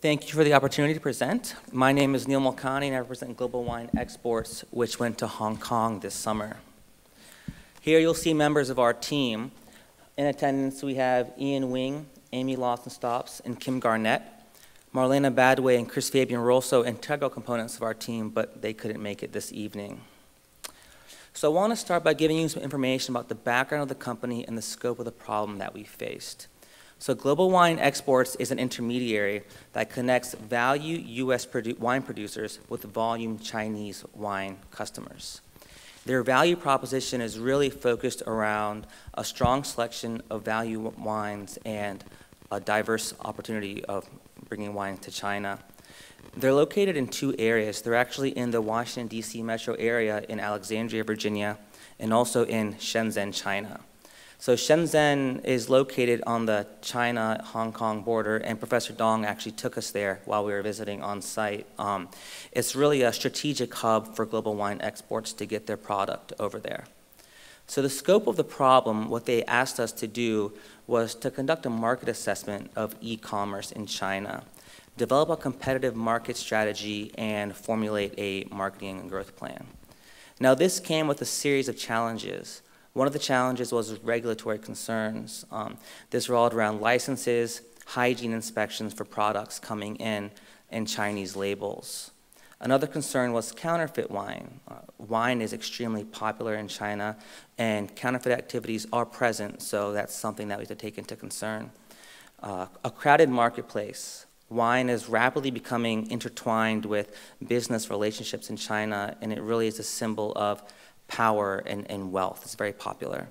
Thank you for the opportunity to present. My name is Neil Mulcani, and I represent Global Wine Exports, which went to Hong Kong this summer. Here you'll see members of our team. In attendance, we have Ian Wing, Amy Lawson-Stops, and Kim Garnett. Marlena Badway and Chris Fabian were also integral components of our team, but they couldn't make it this evening. So I want to start by giving you some information about the background of the company and the scope of the problem that we faced. So Global Wine Exports is an intermediary that connects value U.S. wine producers with volume Chinese wine customers. Their value proposition is really focused around a strong selection of value wines and a diverse opportunity of bringing wine to China. They're located in two areas. They're actually in the Washington, D.C. metro area in Alexandria, Virginia, and also in Shenzhen, China. So Shenzhen is located on the China-Hong Kong border, and Professor Dong actually took us there while we were visiting on site. It's really a strategic hub for Global Wine Exports to get their product over there. So the scope of the problem, what they asked us to do was to conduct a market assessment of e-commerce in China, develop a competitive market strategy, and formulate a marketing and growth plan. Now this came with a series of challenges. One of the challenges was regulatory concerns. This revolved around licenses, hygiene inspections for products coming in, and Chinese labels. Another concern was counterfeit wine. Wine is extremely popular in China, and counterfeit activities are present, so that's something that we have to take into concern. A crowded marketplace. Wine is rapidly becoming intertwined with business relationships in China, and it really is a symbol of power and wealth. It's very popular.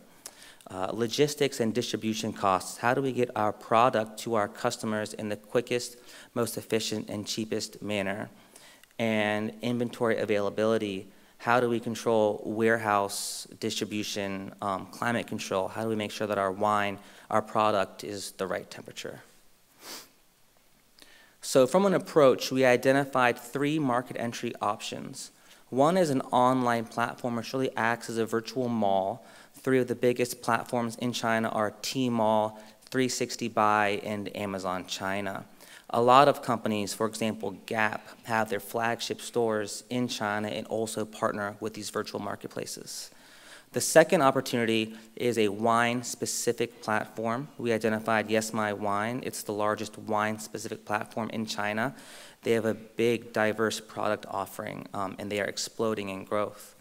Logistics and distribution costs. How do we get our product to our customers in the quickest, most efficient, and cheapest manner? And inventory availability. How do we control warehouse distribution, climate control? How do we make sure that our wine, our product, is the right temperature? So from an approach, we identified 3 market entry options. One is an online platform which really acts as a virtual mall. 3 of the biggest platforms in China are Tmall, 360buy, and Amazon China. A lot of companies, for example, Gap, have their flagship stores in China and also partner with these virtual marketplaces. The second opportunity is a wine-specific platform. We identified Yes My Wine. It's the largest wine-specific platform in China. They have a big, diverse product offering, and they are exploding in growth.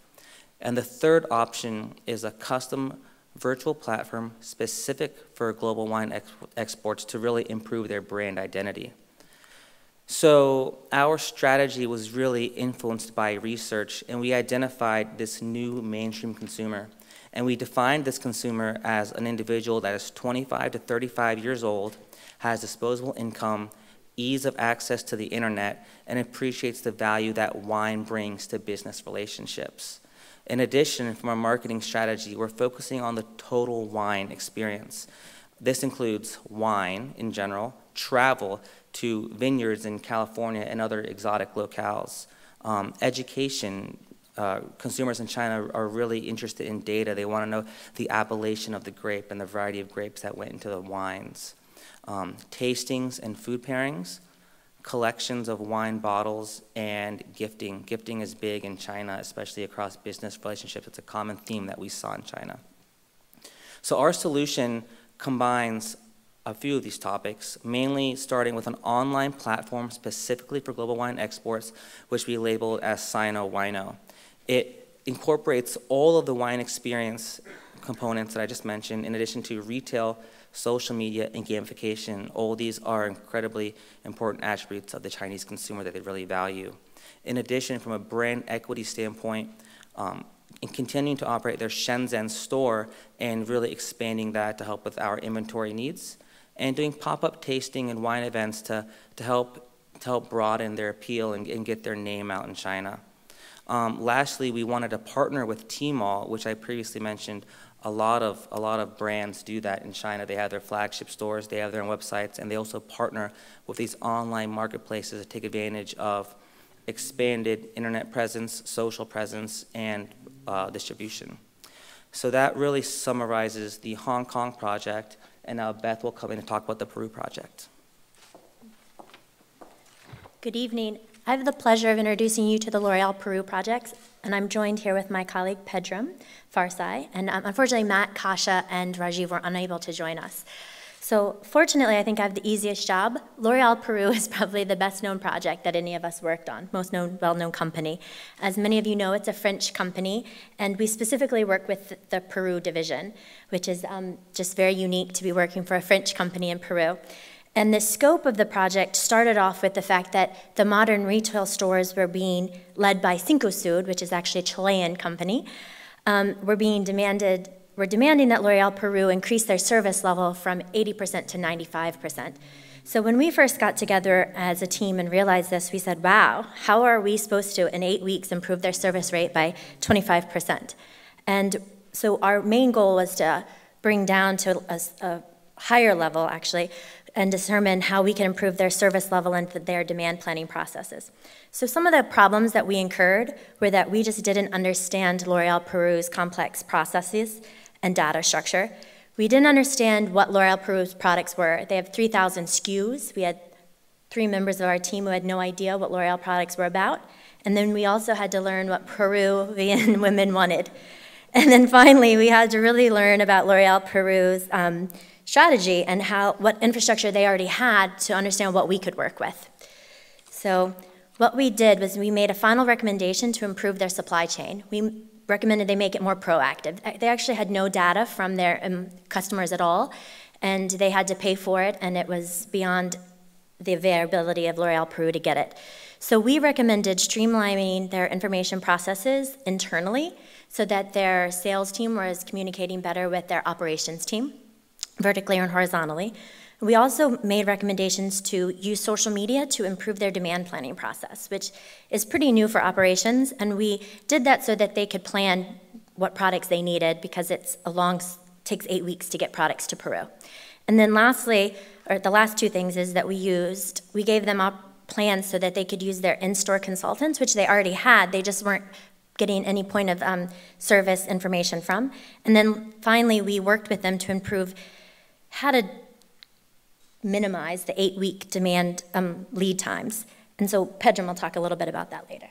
And the third option is a custom virtual platform specific for Global Wine Exports to really improve their brand identity. So our strategy was really influenced by research, and we identified this new mainstream consumer. And we defined this consumer as an individual that is 25 to 35 years old, has disposable income, ease of access to the internet, and appreciates the value that wine brings to business relationships. In addition, from our marketing strategy, we're focusing on the total wine experience. This includes wine in general, travel to vineyards in California and other exotic locales, education. Consumers in China are really interested in data. They want to know the appellation of the grape and the variety of grapes that went into the wines. Tastings and food pairings, collections of wine bottles, and gifting. Gifting is big in China, especially across business relationships. It's a common theme that we saw in China. So our solution combines a few of these topics, mainly starting with an online platform specifically for Global Wine Exports, which we labeled as Sino Wino. It incorporates all of the wine experience components that I just mentioned, in addition to retail, social media, and gamification. All these are incredibly important attributes of the Chinese consumer that they really value. In addition, from a brand equity standpoint, in continuing to operate their Shenzhen store and really expanding that to help with our inventory needs, and doing pop-up tasting and wine events to help broaden their appeal and get their name out in China. Lastly, we wanted to partner with Tmall, which I previously mentioned. A lot of brands do that in China. They have their flagship stores, they have their own websites, and they also partner with these online marketplaces to take advantage of expanded internet presence, social presence, and distribution. So that really summarizes the Hong Kong project, and now Beth will come in and talk about the Peru project. Good evening. I have the pleasure of introducing you to the L'Oreal Peru project, and I'm joined here with my colleague Pedram Farsai, and unfortunately Matt, Kasha, and Rajiv were unable to join us. So fortunately, I think I have the easiest job. L'Oreal Peru is probably the best known project that any of us worked on, most known, well-known company. As many of you know, it's a French company, and we specifically work with the Peru division, which is just very unique to be working for a French company in Peru. And the scope of the project started off with the fact that the modern retail stores were being led by Cencosud, which is actually a Chilean company, were demanding that L'Oreal Peru increase their service level from 80% to 95%. So when we first got together as a team and realized this, we said, wow, how are we supposed to, in 8 weeks, improve their service rate by 25%? And so our main goal was to bring down to a higher level, actually, and determine how we can improve their service level and their demand planning processes. So some of the problems that we incurred were that we just didn't understand L'Oreal Peru's complex processes and data structure. We didn't understand what L'Oreal Peru's products were. They have 3,000 SKUs. We had 3 members of our team who had no idea what L'Oreal products were about. And then we also had to learn what Peruvian women wanted. And then finally, we had to really learn about L'Oreal Peru's strategy and what infrastructure they already had to understand what we could work with. So what we did was we made a final recommendation to improve their supply chain. We recommended they make it more proactive. They actually had no data from their customers at all, and they had to pay for it, and it was beyond the availability of L'Oreal Peru to get it. So we recommended streamlining their information processes internally so that their sales team was communicating better with their operations team, vertically and horizontally. We also made recommendations to use social media to improve their demand planning process, which is pretty new for operations, and we did that so that they could plan what products they needed because takes 8 weeks to get products to Peru. And then lastly, or the last 2 things is that we gave them plans so that they could use their in-store consultants, which they already had, they just weren't getting any point of service information from. And then finally, we worked with them to improve how to minimize the 8-week demand lead times. And so Pedram will talk a little bit about that later.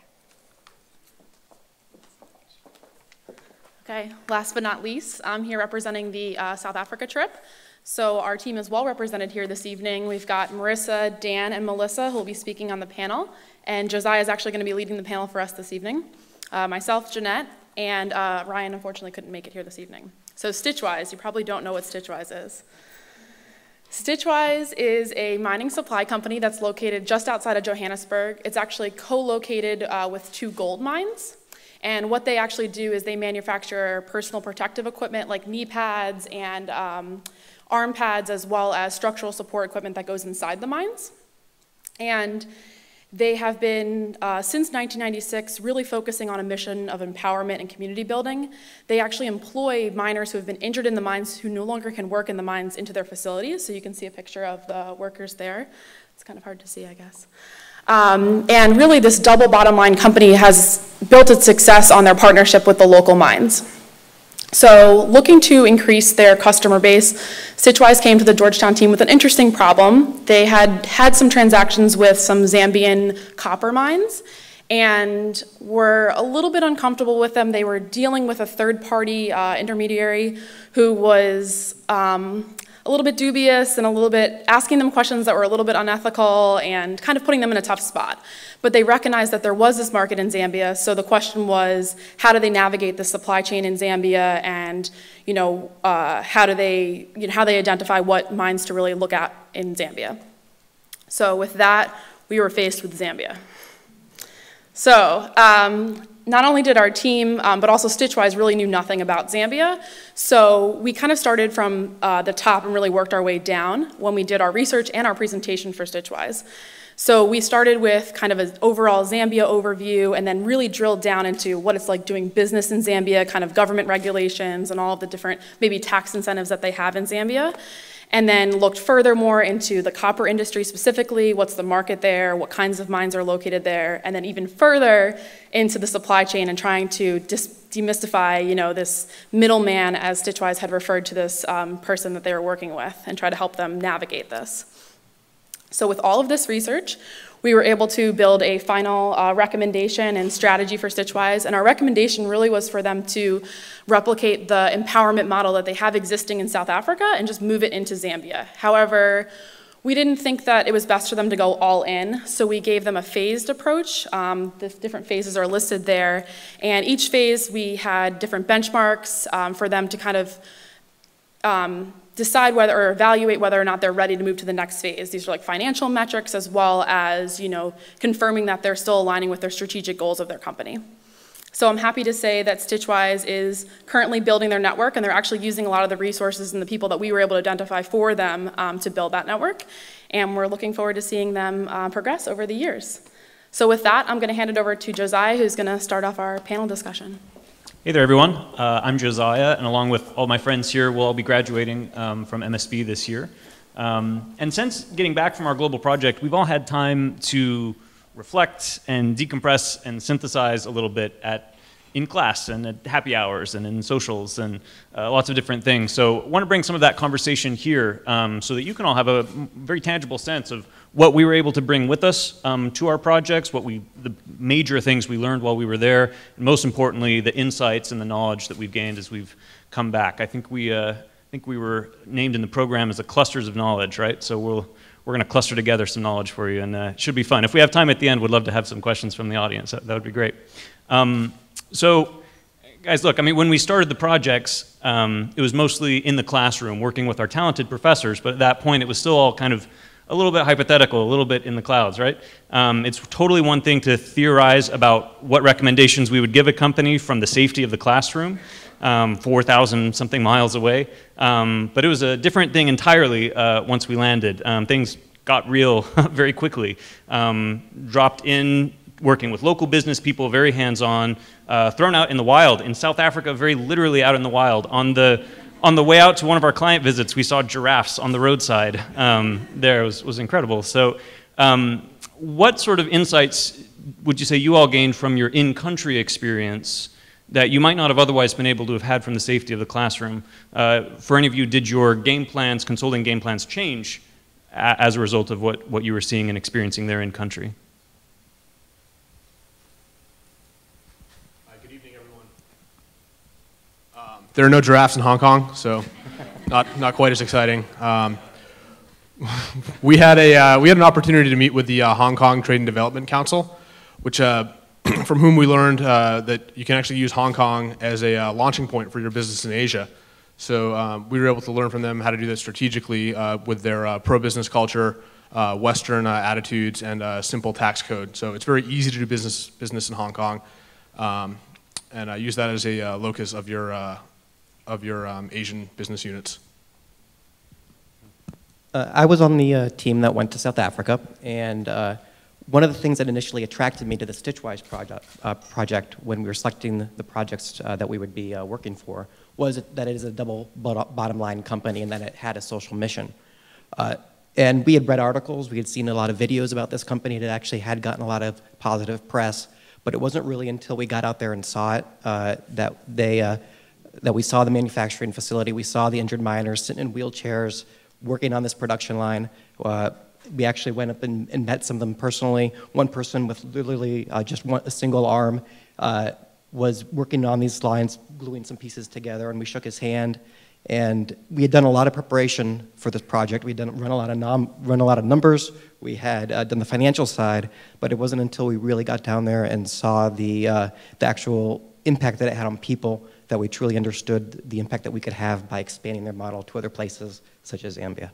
Okay, last but not least, I'm here representing the South Africa trip. So our team is well represented here this evening. We've got Marissa, Dan, and Melissa who will be speaking on the panel. And Josiah is actually going to be leading the panel for us this evening. Myself, Jeanette, and Ryan unfortunately couldn't make it here this evening. So Stitchwise, you probably don't know what Stitchwise is. Stitchwise is a mining supply company that's located just outside of Johannesburg. It's actually co-located with 2 gold mines. And what they actually do is they manufacture personal protective equipment like knee pads and arm pads, as well as structural support equipment that goes inside the mines. And they have been, since 1996, really focusing on a mission of empowerment and community building. They actually employ miners who have been injured in the mines who no longer can work in the mines into their facilities. So you can see a picture of the workers there. It's kind of hard to see, I guess. And really, this double bottom line company has built its success on their partnership with the local mines. So looking to increase their customer base, Stitchwise came to the Georgetown team with an interesting problem. They had had some transactions with some Zambian copper mines and were a little bit uncomfortable with them. They were dealing with a third-party intermediary who was a little bit dubious and a little bit asking them questions that were a little bit unethical and kind of putting them in a tough spot. But they recognized that there was this market in Zambia, so the question was, how do they navigate the supply chain in Zambia, and how they identify what mines to really look at in Zambia. So with that, we were faced with Zambia. So not only did our team, but also Stitchwise really knew nothing about Zambia. So we kind of started from the top and really worked our way down when we did our research and our presentation for Stitchwise. So we started with kind of an overall Zambia overview and then really drilled down into what it's like doing business in Zambia, kind of government regulations and all of the different maybe tax incentives that they have in Zambia. And then looked furthermore into the copper industry specifically, what's the market there, what kinds of mines are located there, and then even further into the supply chain and trying to demystify, this middleman, as Stitchwise had referred to this person that they were working with, and try to help them navigate this. So with all of this research, we were able to build a final recommendation and strategy for Stitchwise, and our recommendation really was for them to replicate the empowerment model that they have existing in South Africa and just move it into Zambia. However, we didn't think that it was best for them to go all in, so we gave them a phased approach. The different phases are listed there, and each phase we had different benchmarks for them to kind of decide whether or evaluate whether or not they're ready to move to the next phase. These are like financial metrics as well as, confirming that they're still aligning with their strategic goals of their company. So I'm happy to say that Stitchwise is currently building their network, and they're actually using a lot of the resources and the people that we were able to identify for them to build that network. And we're looking forward to seeing them progress over the years. So with that, I'm going to hand it over to Josiah, who's going to start off our panel discussion. Hey there, everyone. I'm Josiah, and along with all my friends here, we'll all be graduating from MSB this year. And since getting back from our global project, we've all had time to reflect and decompress and synthesize a little bit in class and at happy hours and in socials and lots of different things. So I want to bring some of that conversation here so that you can all have a very tangible sense of what we were able to bring with us to our projects, the major things we learned while we were there, and most importantly, the insights and the knowledge that we've gained as we've come back. I think we were named in the program as the clusters of knowledge, right? So we're going to cluster together some knowledge for you, and it should be fun. If we have time at the end, we'd love to have some questions from the audience. That would be great. So, guys, look, I mean, when we started the projects, it was mostly in the classroom, working with our talented professors, but at that point, it was still all kind of a little bit hypothetical, a little bit in the clouds, right? It's totally one thing to theorize about what recommendations we would give a company from the safety of the classroom, 4,000 something miles away, but it was a different thing entirely once we landed. Things got real very quickly. Dropped in, working with local business people, very hands-on, thrown out in the wild. In South Africa, very literally out in the wild. On the way out to one of our client visits, we saw giraffes on the roadside. There was incredible. So what sort of insights would you say you all gained from your in-country experience that you might not have otherwise been able to have had from the safety of the classroom? For any of you, did your game plans, consulting game plans, change as a result of what you were seeing and experiencing there in-country? There are no giraffes in Hong Kong, so not quite as exciting. We had an opportunity to meet with the Hong Kong Trade and Development Council, which from whom we learned that you can actually use Hong Kong as a launching point for your business in Asia. So we were able to learn from them how to do that strategically with their pro-business culture, Western attitudes, and simple tax code. So it's very easy to do business in Hong Kong, and use that as a locus of your Asian business units. I was on the team that went to South Africa, and one of the things that initially attracted me to the Stitchwise project when we were selecting the projects that we would be working for was that it is a double bottom line company and that it had a social mission. And we had read articles, we had seen a lot of videos about this company that actually had gotten a lot of positive press, but it wasn't really until we got out there and saw it that we saw the manufacturing facility, we saw the injured miners sitting in wheelchairs, working on this production line. We actually went up and met some of them personally. One person with literally just a single arm was working on these lines, gluing some pieces together, and we shook his hand. And we had done a lot of preparation for this project. We had run a lot of numbers. We had done the financial side, but it wasn't until we really got down there and saw the actual impact that it had on people that we truly understood the impact that we could have by expanding their model to other places, such as Zambia.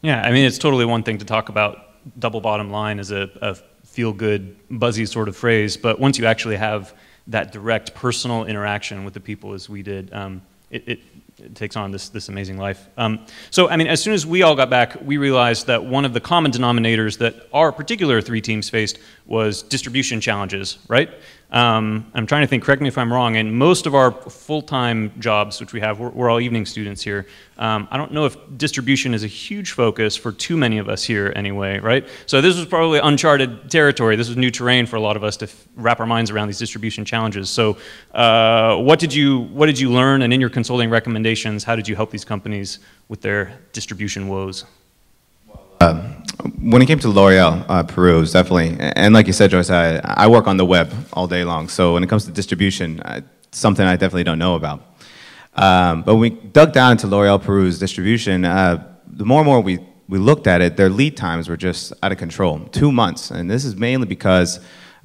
Yeah, I mean, it's totally one thing to talk about double bottom line as a feel-good, buzzy sort of phrase, but once you actually have that direct personal interaction with the people as we did, it takes on this amazing life. So, I mean, as soon as we all got back, we realized that one of the common denominators that our particular three teams faced was distribution challenges, right? I'm trying to think, correct me if I'm wrong, and most of our full-time jobs, which we have, we're all evening students here. I don't know if distribution is a huge focus for too many of us here anyway, right? So this was probably uncharted territory. This was new terrain for a lot of us to wrap our minds around these distribution challenges. So what did you learn, and in your consulting recommendations, how did you help these companies with their distribution woes? Well, When it came to L'Oreal, Peru, it was definitely, and like you said, Joyce, I work on the web all day long. So when it comes to distribution, something I definitely don't know about. But when we dug down into L'Oreal Peru's distribution, the more and more we looked at it, their lead times were just out of control, 2 months. And this is mainly because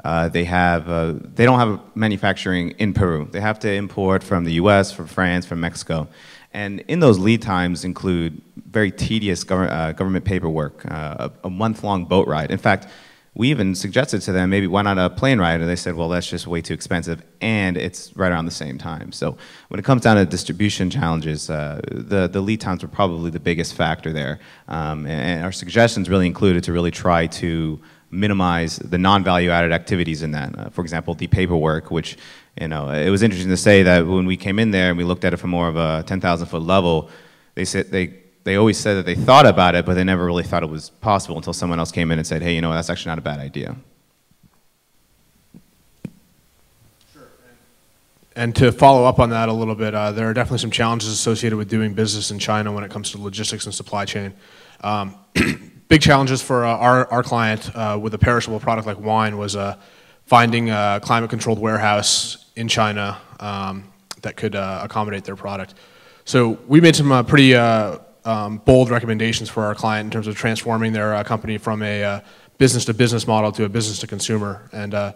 they don't have manufacturing in Peru. They have to import from the US, from France, from Mexico. And in those lead times include very tedious government paperwork, a month-long boat ride. In fact, we even suggested to them, maybe why not a plane ride? And they said, well, that's just way too expensive, and it's right around the same time. So when it comes down to distribution challenges, the lead times were probably the biggest factor there. And our suggestions really included to really try to minimize the non-value added activities in that. For example, the paperwork, which, you know, it was interesting to say that when we came in there and we looked at it from more of a 10,000-foot level, they always said that they thought about it, but they never really thought it was possible until someone else came in and said, hey, you know, that's actually not a bad idea. Sure. And to follow up on that a little bit, there are definitely some challenges associated with doing business in China when it comes to logistics and supply chain. Big challenges for our client with a perishable product like wine was finding a climate-controlled warehouse in China that could accommodate their product. So we made some pretty bold recommendations for our client in terms of transforming their company from a business-to-business model to a business-to-consumer. And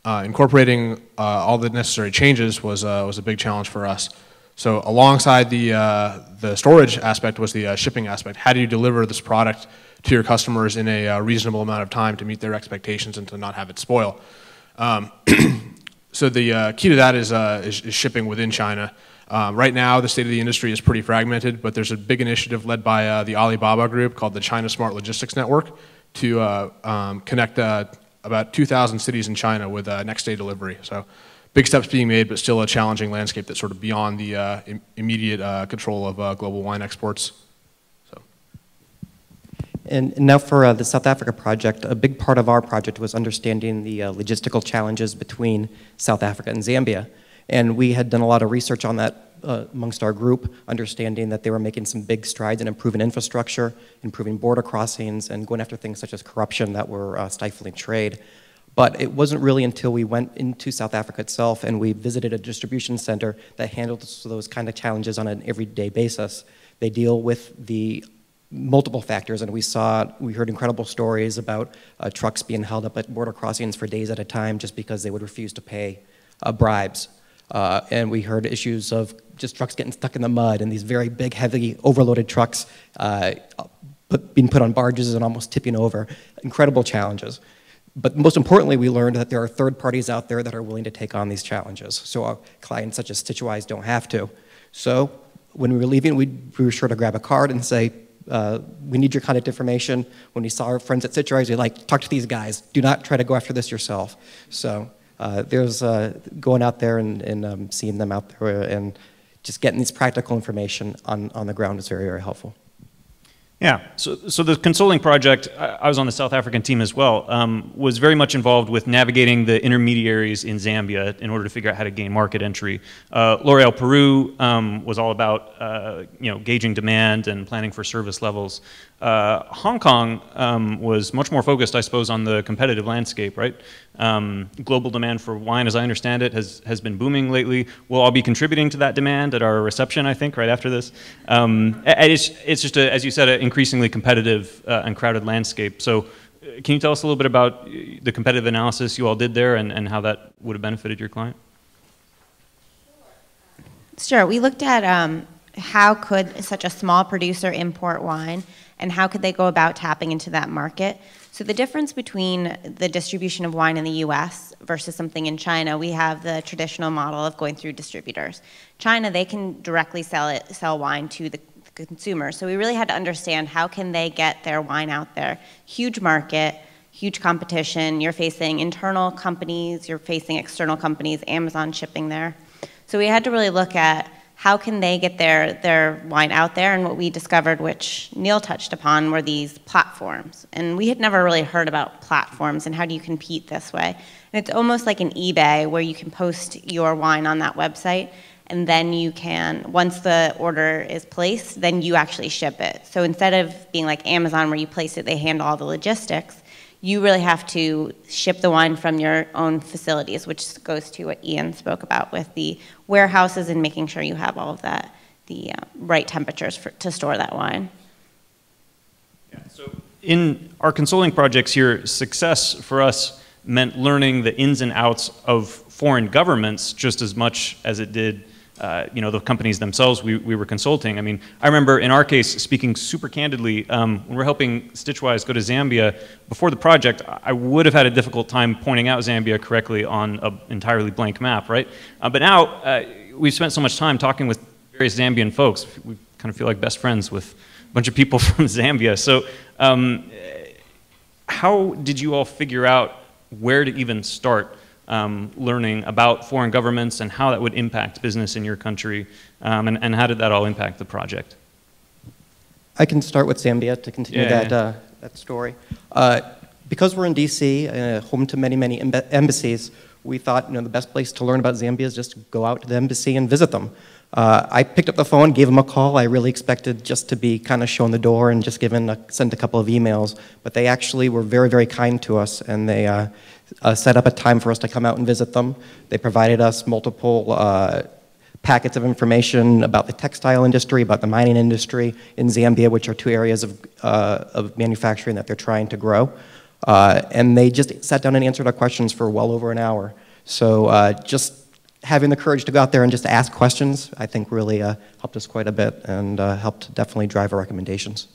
incorporating all the necessary changes was a big challenge for us. So alongside the storage aspect was the shipping aspect. How do you deliver this product to your customers in a reasonable amount of time to meet their expectations and to not have it spoil? So the key to that is shipping within China. Right now, the state of the industry is pretty fragmented, but there's a big initiative led by the Alibaba group called the China Smart Logistics Network to connect about 2,000 cities in China with next-day delivery. So big steps being made, but still a challenging landscape that's sort of beyond the immediate control of global wine exports. So. And now for the South Africa project, a big part of our project was understanding the logistical challenges between South Africa and Zambia. And we had done a lot of research on that amongst our group, understanding that they were making some big strides in improving infrastructure, improving border crossings, and going after things such as corruption that were stifling trade. But it wasn't really until we went into South Africa itself and we visited a distribution center that handled those kind of challenges on an everyday basis. They deal with the multiple factors, and we heard incredible stories about trucks being held up at border crossings for days at a time just because they would refuse to pay bribes. And we heard issues of just trucks getting stuck in the mud and these very big, heavy, overloaded trucks being put on barges and almost tipping over. Incredible challenges. But most importantly, we learned that there are third parties out there that are willing to take on these challenges. So our clients such as Stitchwise don't have to. So when we were leaving, we were sure to grab a card and say, we need your contact information. When we saw our friends at Stitchwise, we like, talk to these guys. Do not try to go after this yourself. So there's going out there and seeing them out there and just getting this practical information on the ground is very, very helpful. Yeah, so the consulting project, I was on the South African team as well, was very much involved with navigating the intermediaries in Zambia in order to figure out how to gain market entry. L'Oreal Peru was all about gauging demand and planning for service levels. Hong Kong was much more focused, I suppose, on the competitive landscape, right? Global demand for wine, as I understand it, has been booming lately. We'll all be contributing to that demand at our reception, I think, right after this. It's just, as you said, an increasingly competitive and crowded landscape. So can you tell us a little bit about the competitive analysis you all did there and how that would have benefited your client? Sure. We looked at how could such a small producer import wine and how could they go about tapping into that market. So the difference between the distribution of wine in the US versus something in China, we have the traditional model of going through distributors. China, they can directly sell wine to the consumer. So we really had to understand how can they get their wine out there. Huge market, huge competition. You're facing internal companies, you're facing external companies, Amazon shipping there. So we had to really look at how can they get their wine out there, and what we discovered, which Neil touched upon, were these platforms. And we had never really heard about platforms and how do you compete this way. And it's almost like an eBay where you can post your wine on that website, and then you can, once the order is placed, then you actually ship it. So instead of being like Amazon where you place it, they handle all the logistics, you really have to ship the wine from your own facilities, which goes to what Ian spoke about with the warehouses and making sure you have all of that, the right temperatures to store that wine. Yeah, so in our consulting projects here, success for us meant learning the ins and outs of foreign governments just as much as it did the companies themselves we were consulting. I mean, I remember in our case, speaking super candidly, when we're helping Stitchwise go to Zambia, before the project, I would have had a difficult time pointing out Zambia correctly on an entirely blank map, right? But now, we've spent so much time talking with various Zambian folks. We kind of feel like best friends with a bunch of people from Zambia. So how did you all figure out where to even start learning about foreign governments and how that would impact business in your country, and how did that all impact the project? I can start with Zambia to continue that story. Because we're in DC, home to many, many embassies, we thought the best place to learn about Zambia is just to go out to the embassy and visit them. I picked up the phone, gave them a call. I really expected just to be kind of shown the door and just sent a couple of emails, but they actually were very, very kind to us, and they set up a time for us to come out and visit them. They provided us multiple packets of information about the textile industry, about the mining industry in Zambia, which are two areas of manufacturing that they're trying to grow. And they just sat down and answered our questions for well over an hour. So just having the courage to go out there and just ask questions, I think really helped us quite a bit and helped definitely drive our recommendations.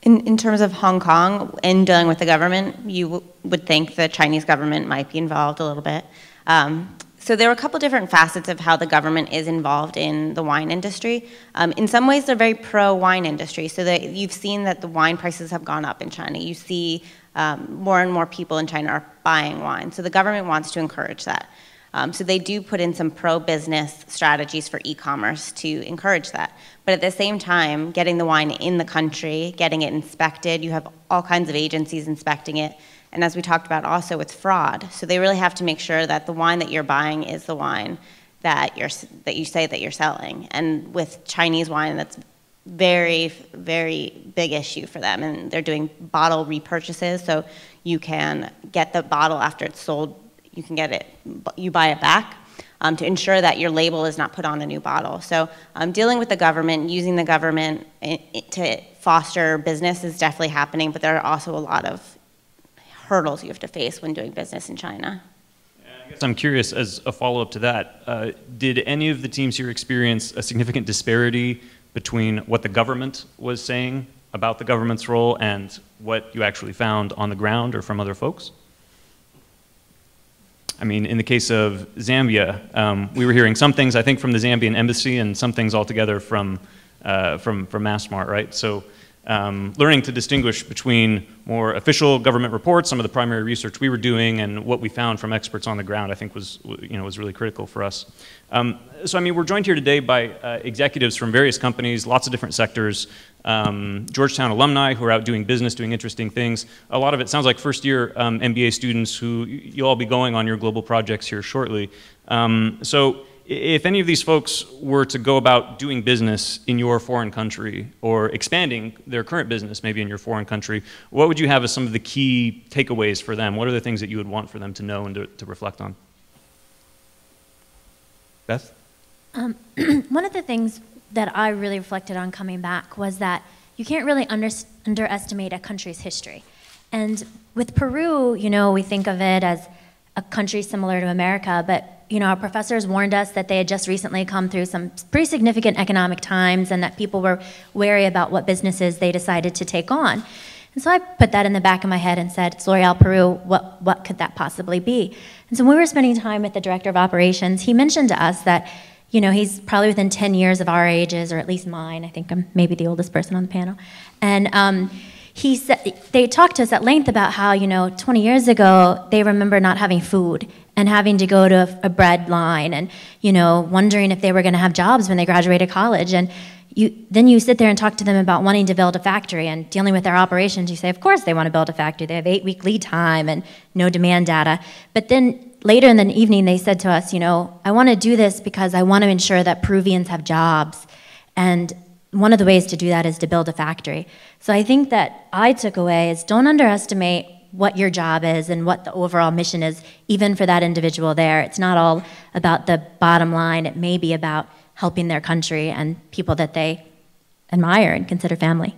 In terms of Hong Kong, in dealing with the government, you would think the Chinese government might be involved a little bit. So there were a couple different facets of how the government is involved in the wine industry. In some ways, they're very pro-wine industry, so that you've seen that the wine prices have gone up in China. You see more and more people in China are buying wine, so the government wants to encourage that. So they do put in some pro-business strategies for e-commerce to encourage that. But at the same time, getting the wine in the country, getting it inspected, you have all kinds of agencies inspecting it. And as we talked about also with fraud, so they really have to make sure that the wine that you're buying is the wine that you say that you're selling. And with Chinese wine, that's very, very big issue for them. And they're doing bottle repurchases, so you can get the bottle after it's sold, you can get it, you buy it back. To ensure that your label is not put on a new bottle. So dealing with the government, using the government to foster business is definitely happening, but there are also a lot of hurdles you have to face when doing business in China. I guess I'm curious, as a follow-up to that, did any of the teams here experience a significant disparity between what the government was saying about the government's role and what you actually found on the ground or from other folks? I mean, in the case of Zambia, we were hearing some things, I think, from the Zambian embassy and some things altogether from MassMart, right? So learning to distinguish between more official government reports, some of the primary research we were doing, and what we found from experts on the ground, I think was really critical for us. So I mean, we're joined here today by executives from various companies, lots of different sectors, Georgetown alumni who are out doing business, doing interesting things. A lot of it sounds like first-year MBA students who you'll all be going on your global projects here shortly. So if any of these folks were to go about doing business in your foreign country or expanding their current business maybe in your foreign country, what would you have as some of the key takeaways for them? What are the things that you would want for them to know and to reflect on? Beth? One of the things that I really reflected on coming back was that you can't really underestimate a country's history. And with Peru, we think of it as a country similar to America, but our professors warned us that they had just recently come through some pretty significant economic times and that people were wary about what businesses they decided to take on. And so I put that in the back of my head and said, it's L'Oreal Peru, what could that possibly be? And so when we were spending time with the director of operations, he mentioned to us that he's probably within 10 years of our ages, or at least mine. I think I'm maybe the oldest person on the panel. And he said, they talked to us at length about how, 20 years ago, they remember not having food and having to go to a bread line and, wondering if they were going to have jobs when they graduated college. And then you sit there and talk to them about wanting to build a factory and dealing with their operations. You say, of course they want to build a factory. They have 8-week lead time and no demand data. But then later in the evening, they said to us, I want to do this because I want to ensure that Peruvians have jobs. And one of the ways to do that is to build a factory. So I think that I took away is don't underestimate what your job is and what the overall mission is, even for that individual there. It's not all about the bottom line. It may be about helping their country and people that they admire and consider family.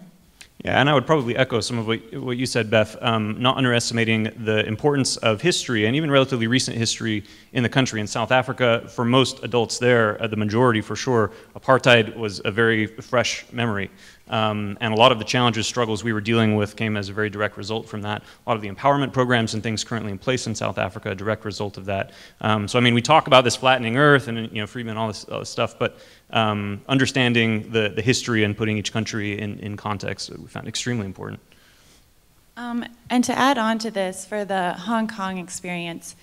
Yeah, and I would probably echo some of what you said, Beth, not underestimating the importance of history, and even relatively recent history in the country. In South Africa, for most adults there, the majority for sure, apartheid was a very fresh memory. And a lot of the challenges, struggles we were dealing with came as a very direct result from that. A lot of the empowerment programs and things currently in place in South Africa, a direct result of that. So I mean, we talk about this flattening Earth and Friedman, all this stuff, but understanding the history and putting each country in context, we found extremely important. And to add on to this, for the Hong Kong experience,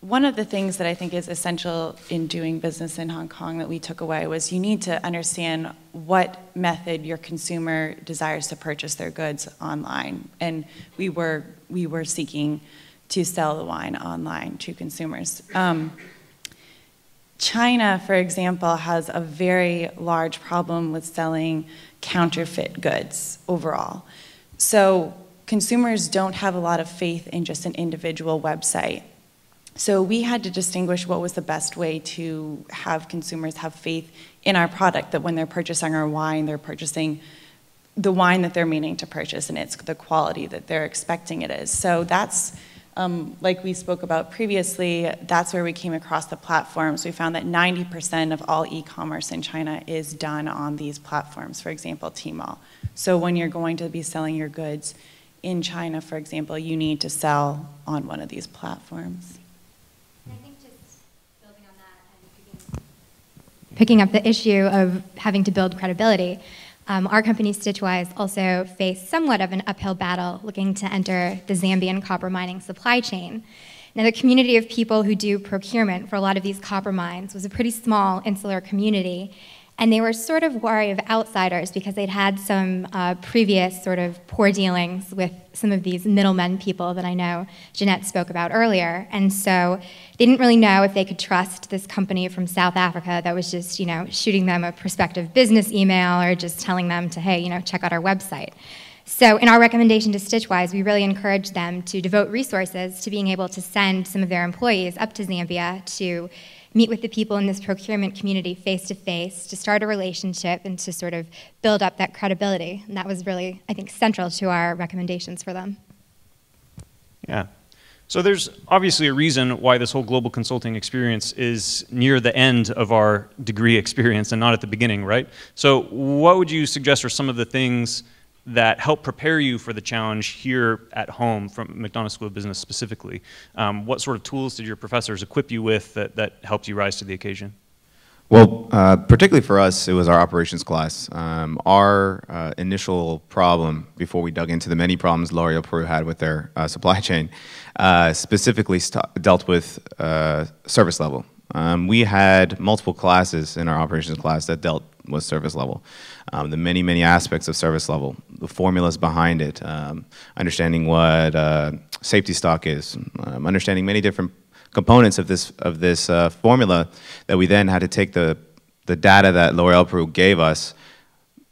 one of the things that I think is essential in doing business in Hong Kong that we took away was you need to understand what method your consumer desires to purchase their goods online. And we were seeking to sell the wine online to consumers. China, for example, has a very large problem with selling counterfeit goods overall. So consumers don't have a lot of faith in just an individual website. So we had to distinguish what was the best way to have consumers have faith in our product, that when they're purchasing our wine, they're purchasing the wine that they're meaning to purchase, and it's the quality that they're expecting it is. So that's, like we spoke about previously, that's where we came across the platforms. We found that 90% of all e-commerce in China is done on these platforms, for example, Tmall. So when you're going to be selling your goods in China, for example, you need to sell on one of these platforms. I think just building on that and picking up the issue of having to build credibility, our company Stitchwise also faced somewhat of an uphill battle looking to enter the Zambian copper mining supply chain. Now, the community of people who do procurement for a lot of these copper mines was a pretty small insular community, and they were sort of wary of outsiders because they'd had some previous sort of poor dealings with some of these middlemen people that I know Jeanette spoke about earlier. And so they didn't really know if they could trust this company from South Africa that was just, shooting them a prospective business email or just telling them to, hey, check out our website. So in our recommendation to Stitchwise, we really encouraged them to devote resources to being able to send some of their employees up to Zambia to meet with the people in this procurement community face-to-face, to start a relationship and to sort of build up that credibility. And that was really, I think, central to our recommendations for them. Yeah. So there's obviously a reason why this whole global consulting experience is near the end of our degree experience and not at the beginning, right? So what would you suggest are some of the things that help prepare you for the challenge here at home from McDonough School of Business specifically? What sort of tools did your professors equip you with that helped you rise to the occasion? Well, particularly for us, it was our operations class. Our initial problem, before we dug into the many problems L'Oréal Peru had with their supply chain, specifically dealt with service level. We had multiple classes in our operations class that dealt with service level. The many, many aspects of service level, the formulas behind it, understanding what safety stock is, understanding many different components of this formula that we then had to take the data that L'Oréal Peru gave us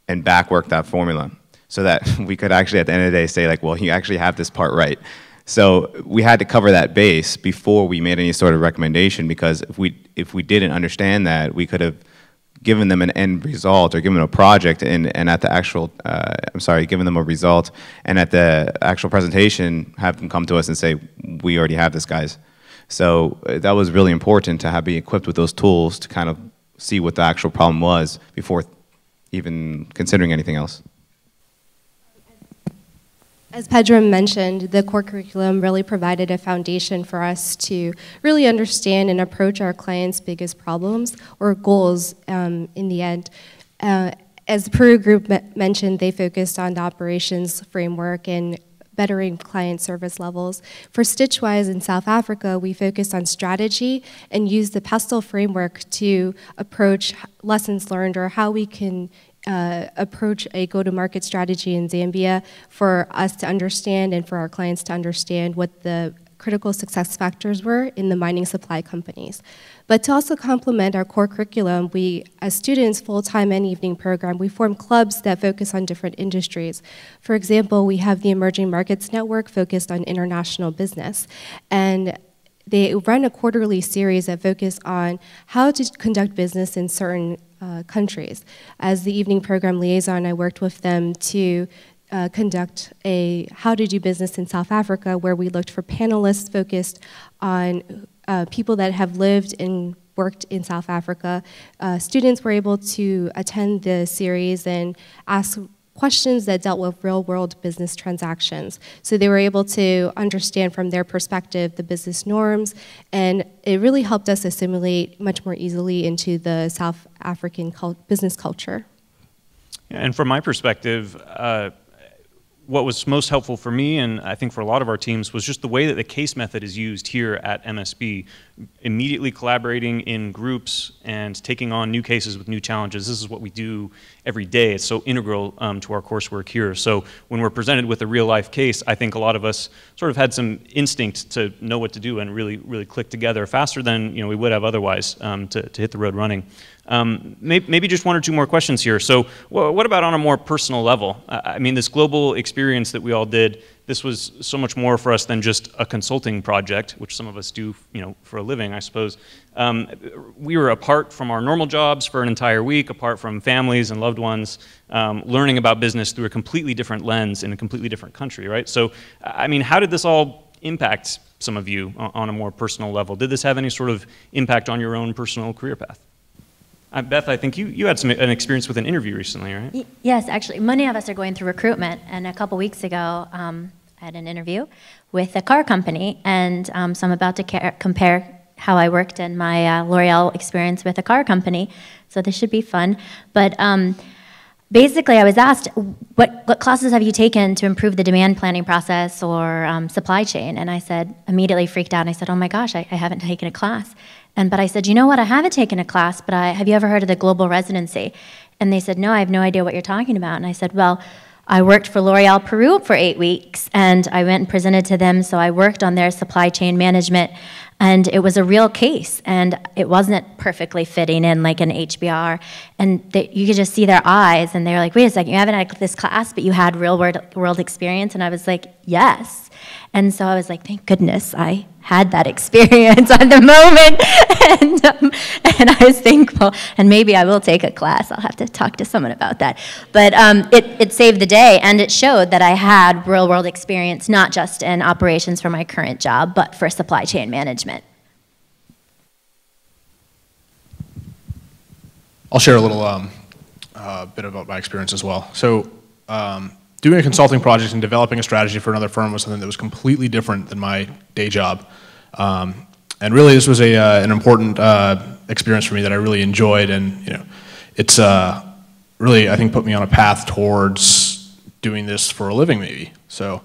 and backwork that formula so that we could actually at the end of the day say like, well, you actually have this part right. So we had to cover that base before we made any sort of recommendation, because if we didn't understand that, we could have given them an end result or given them a project and at the actual, given them a result and at the actual presentation have them come to us and say, we already have this, guys. So that was really important to be equipped with those tools to kind of see what the actual problem was before even considering anything else. As Pedro mentioned, the core curriculum really provided a foundation for us to really understand and approach our clients' biggest problems or goals in the end. As the Peru group mentioned, they focused on the operations framework and bettering client service levels. For Stitchwise in South Africa, we focused on strategy and used the PESTEL framework to approach lessons learned or how we can approach a go-to-market strategy in Zambia for us to understand and for our clients to understand what the critical success factors were in the mining supply companies. But to also complement our core curriculum, we, as students, full-time and evening program, we form clubs that focus on different industries. For example, we have the Emerging Markets Network focused on international business. And they run a quarterly series that focus on how to conduct business in certain countries. As the evening program liaison, I worked with them to conduct a how to do business in South Africa, where we looked for panelists focused on people that have lived and worked in South Africa. Students were able to attend the series and ask questions that dealt with real-world business transactions. So they were able to understand from their perspective the business norms, and it really helped us assimilate much more easily into the South African business culture. And from my perspective, what was most helpful for me, and I think for a lot of our teams, was just the way that the case method is used here at MSB. Immediately collaborating in groups and taking on new cases with new challenges. This is what we do every day. It's so integral to our coursework here. So when we're presented with a real life case, I think a lot of us sort of had some instinct to know what to do and really click together faster than we would have otherwise to hit the road running. Maybe just one or two more questions here. So what about on a more personal level? I mean, this global experience that we all did, this was so much more for us than just a consulting project, which some of us do for a living, I suppose. We were apart from our normal jobs for an entire week, apart from families and loved ones, learning about business through a completely different lens in a completely different country, right? So, I mean, how did this all impact some of you on a more personal level? Did this have any sort of impact on your own personal career path? Beth, I think you had an experience with an interview recently, right? Yes, actually, many of us are going through recruitment, and a couple weeks ago, I had an interview with a car company, and so I'm about to compare how I worked in my L'Oreal experience with a car company, so this should be fun. But basically, I was asked, what classes have you taken to improve the demand planning process or supply chain? And I said, immediately freaked out, and I said, oh my gosh, I haven't taken a class. But I said, you know what, I haven't taken a class, but have you ever heard of the global residency? And they said, no, I have no idea what you're talking about. And I said, well, I worked for L'Oreal Peru for 8 weeks, and I went and presented to them, so I worked on their supply chain management, and it was a real case, and it wasn't perfectly fitting in like an HBR, and you could just see their eyes, and they were like, wait a second, you haven't had this class, but you had real world experience, and I was like, yes. And so I was like, thank goodness I had that experience on the moment, and I was thankful, and maybe I will take a class. I'll have to talk to someone about that. But it saved the day, and it showed that I had real-world experience, not just in operations for my current job, but for supply chain management. I'll share a little bit about my experience as well. So doing a consulting project and developing a strategy for another firm was something that was completely different than my day job. And really this was an important experience for me that I really enjoyed, and it's really, I think, put me on a path towards doing this for a living maybe. So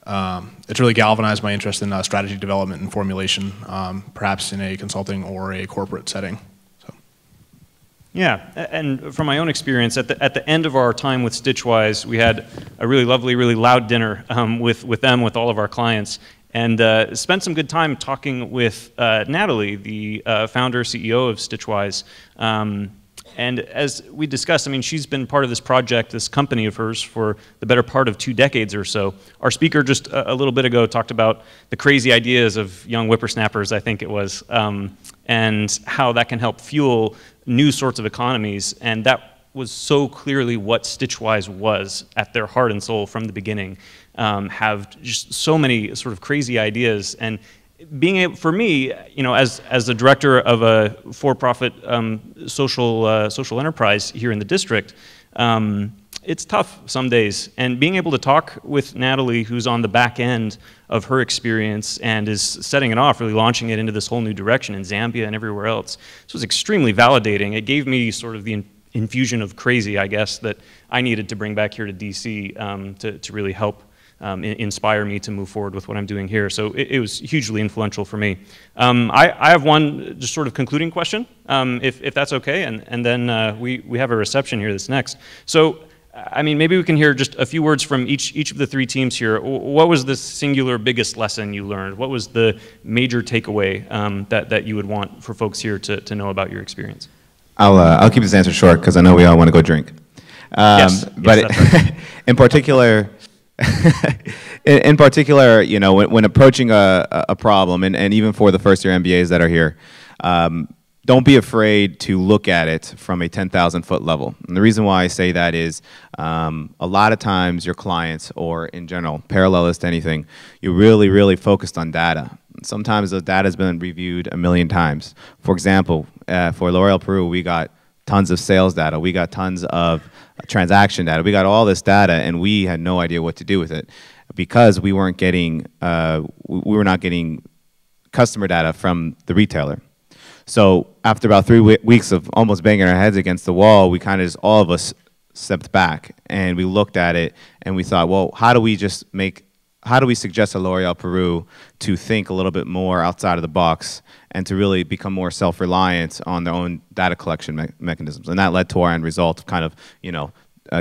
it's really galvanized my interest in strategy development and formulation, perhaps in a consulting or a corporate setting. Yeah, and from my own experience, at the end of our time with Stitchwise, we had a really lovely, really loud dinner with them, with all of our clients, and spent some good time talking with Natalie, the founder, CEO of Stitchwise. And as we discussed, I mean, she's been part of this project, this company of hers, for the better part of 2 decades or so. Our speaker just a little bit ago talked about the crazy ideas of young whippersnappers, I think it was, and how that can help fuel new sorts of economies. And that was so clearly what Stitchwise was at their heart and soul from the beginning. Have just so many sort of crazy ideas, and being able, for me, as the director of a for-profit social enterprise here in the district, it's tough some days. And being able to talk with Natalie, who's on the back end of her experience and is setting it off, really launching it into this whole new direction in Zambia and everywhere else, this was extremely validating. It gave me sort of the infusion of crazy, I guess, that I needed to bring back here to DC to really help inspire me to move forward with what I'm doing here. So it was hugely influential for me. I have one just sort of concluding question, if that's okay, and then we have a reception here that's next. So I mean, maybe we can hear just a few words from each of the three teams here. What was the singular biggest lesson you learned? What was the major takeaway that you would want for folks here to know about your experience? I'll keep this answer short because I know we all want to go drink. But right. in particular, in particular, you know, when approaching a problem, and even for the first-year MBAs that are here, don't be afraid to look at it from a 10,000-foot level. And the reason why I say that is a lot of times your clients, or in general, parallelist to anything, you're really, really focused on data. Sometimes the data has been reviewed 1,000,000 times. For example, for L'Oreal Peru, we got tons of sales data. We got tons of transaction data. We got all this data, and we had no idea what to do with it because we weren't getting, we were not getting customer data from the retailer. So after about 3 weeks of almost banging our heads against the wall, we kind of just, all of us stepped back and we looked at it and we thought, well, how do we suggest to L'Oreal Peru to think a little bit more outside of the box and to really become more self-reliant on their own data collection mechanisms? And that led to our end result of kind of, you know,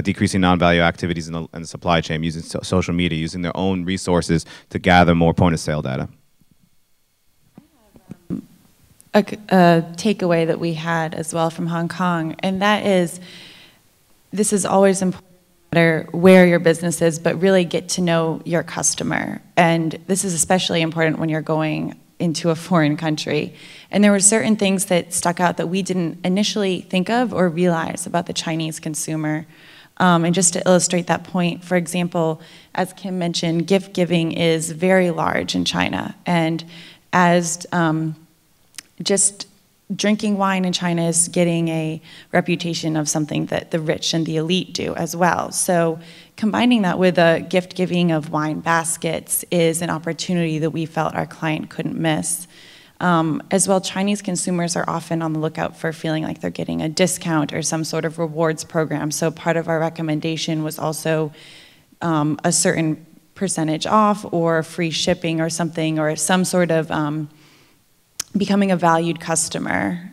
decreasing non-value activities in the supply chain, using social media, using their own resources to gather more point-of-sale data. A takeaway that we had as well from Hong Kong, and that is, this is always important, no matter where your business is, but really get to know your customer. And this is especially important when you're going into a foreign country. And there were certain things that stuck out that we didn't initially think of or realize about the Chinese consumer. And just to illustrate that point, for example, as Kim mentioned, gift giving is very large in China. And as just drinking wine in China is getting a reputation of something that the rich and the elite do as well. So combining that with a gift giving of wine baskets is an opportunity that we felt our client couldn't miss. As well, Chinese consumers are often on the lookout for feeling like they're getting a discount or some sort of rewards program. So part of our recommendation was also a certain percentage off or free shipping or something, or some sort of becoming a valued customer.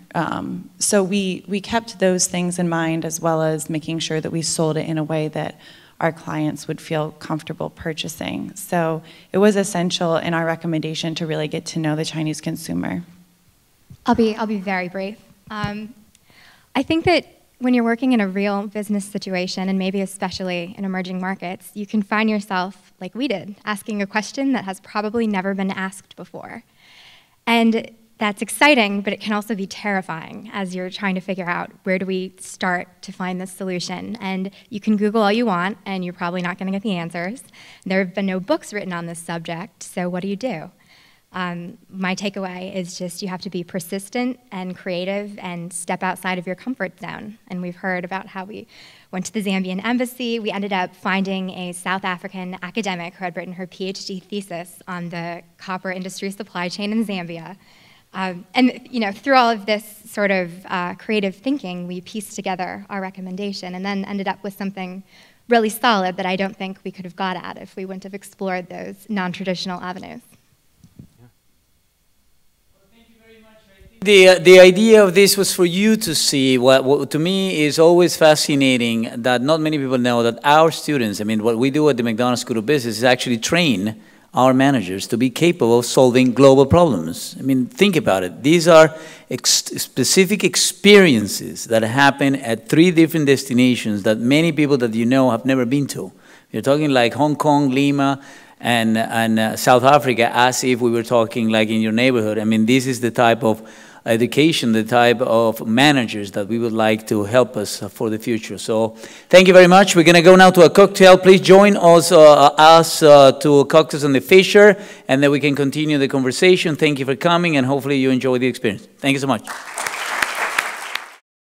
So we kept those things in mind, as well as making sure that we sold it in a way that our clients would feel comfortable purchasing. So it was essential in our recommendation to really get to know the Chinese consumer. I'll be very brief. I think that when you're working in a real business situation, and maybe especially in emerging markets, you can find yourself, like we did, asking a question that has probably never been asked before. And that's exciting, but it can also be terrifying as you're trying to figure out, where do we start to find this solution? And you can Google all you want, and you're probably not going to get the answers. There have been no books written on this subject, so what do you do? My takeaway is just you have to be persistent and creative and step outside of your comfort zone. And we've heard about how we went to the Zambian embassy. We ended up finding a South African academic who had written her PhD thesis on the copper industry supply chain in Zambia. And you know, through all of this sort of creative thinking, we pieced together our recommendation and then ended up with something really solid that I don't think we could have got at if we wouldn't have explored those non-traditional avenues. The idea of this was for you to see what to me is always fascinating, that not many people know that our students, I mean, what we do at the McDonough School of Business is actually train our managers to be capable of solving global problems. I mean, think about it. These are specific experiences that happen at 3 different destinations that many people that you know have never been to. You're talking like Hong Kong, Lima, and South Africa, as if we were talking like in your neighborhood. I mean, this is the type of education, the type of managers that we would like to help us for the future. So thank you very much. We're going to go now to a cocktail. Please join us to Cocktails on the Fisher, and then we can continue the conversation. Thank you for coming, and hopefully you enjoy the experience. Thank you so much.